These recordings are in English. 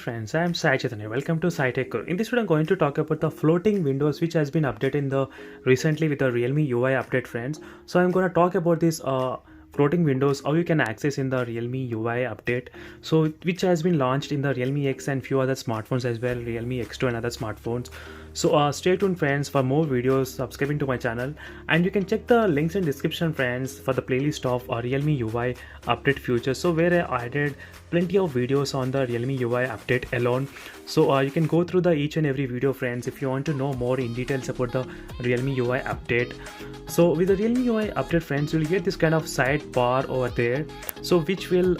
friends, I am Sai Chaitanya. Welcome to Sai Tech. In this video, I'm going to talk about the floating windows which has been updated in the recently with the Realme UI update, friends. So I'm going to talk about this floating windows, how you can access in the Realme UI update. So which has been launched in the Realme X and few other smartphones as well, Realme X2 and other smartphones. So stay tuned, friends, for more videos, subscribing to my channel, and you can check the links in description, friends, for the playlist of Realme UI update features. So where I added plenty of videos on the Realme UI update alone. So you can go through the each and every video, friends, if you want to know more in details about the Realme UI update. So with the Realme UI update, friends, you'll get this kind of sidebar over there, so which will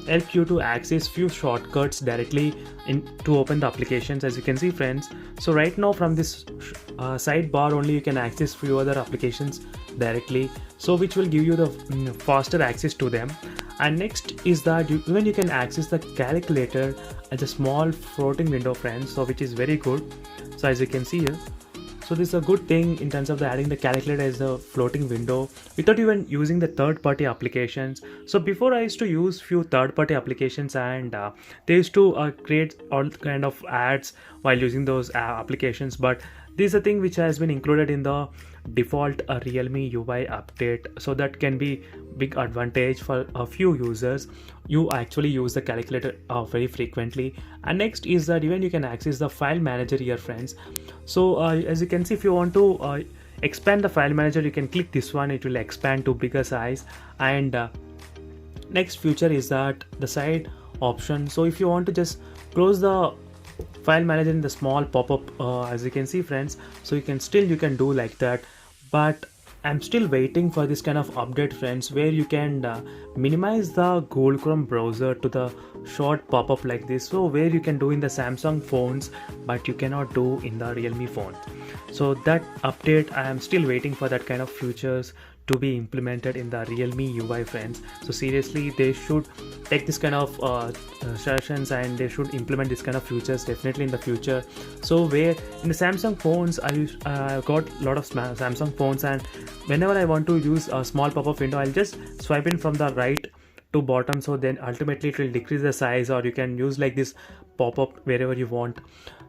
help you to access few shortcuts directly to open the applications, as you can see, friends. So right now from this sidebar only you can access few other applications directly, so which will give you the faster access to them. And next is that even you can access the calculator as a small floating window, friends, so which is very good. So as you can see here, so this is a good thing in terms of adding the calculator as a floating window without even using the third-party applications. So before I used to use few third-party applications, and they used to create all kind of ads while using those applications, but this is a thing which has been included in the default Realme UI update, so that can be big advantage for a few users. You actually use the calculator very frequently. And next is that even you can access the file manager here, friends. So as you can see, if you want to expand the file manager, you can click this one, it will expand to bigger size. And next feature is that the side option. So if you want to just close the file manager in the small pop-up, as you can see, friends, so you can do like that. But I'm still waiting for this kind of update, friends, where you can minimize the Google Chrome browser to the short pop-up like this, so where you can do in the Samsung phones but you cannot do in the Realme phone. So that update, I am still waiting for that kind of features to be implemented in the Realme UI, friends. So seriously, they should take this kind of suggestions and they should implement this kind of features definitely in the future. So where in the Samsung phones, I got a lot of Samsung phones, and whenever I want to use a small pop-up window, I'll just swipe in from the right to bottom, so then ultimately it will decrease the size, or you can use like this pop-up wherever you want.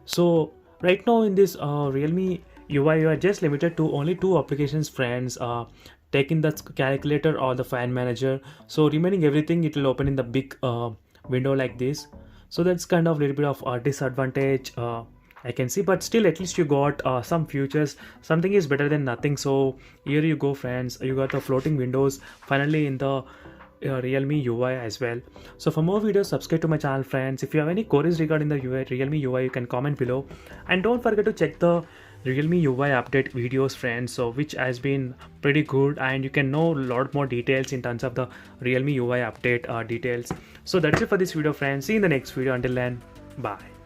So right now in this Realme UI, you are just limited to only two applications, friends, taking the calculator or the file manager. So remaining everything, it will open in the big window like this. So that's kind of a little bit of a disadvantage I can see, but still at least you got some features. Something is better than nothing. So here you go, friends, you got the floating windows finally in the Realme UI as well. So for more videos, subscribe to my channel, friends. If you have any queries regarding the Realme UI, you can comment below, and don't forget to check the Realme UI update videos, friends, so which has been pretty good, and you can know a lot more details in terms of the Realme UI update details. So that's it for this video, friends. See you in the next video. Until then, bye.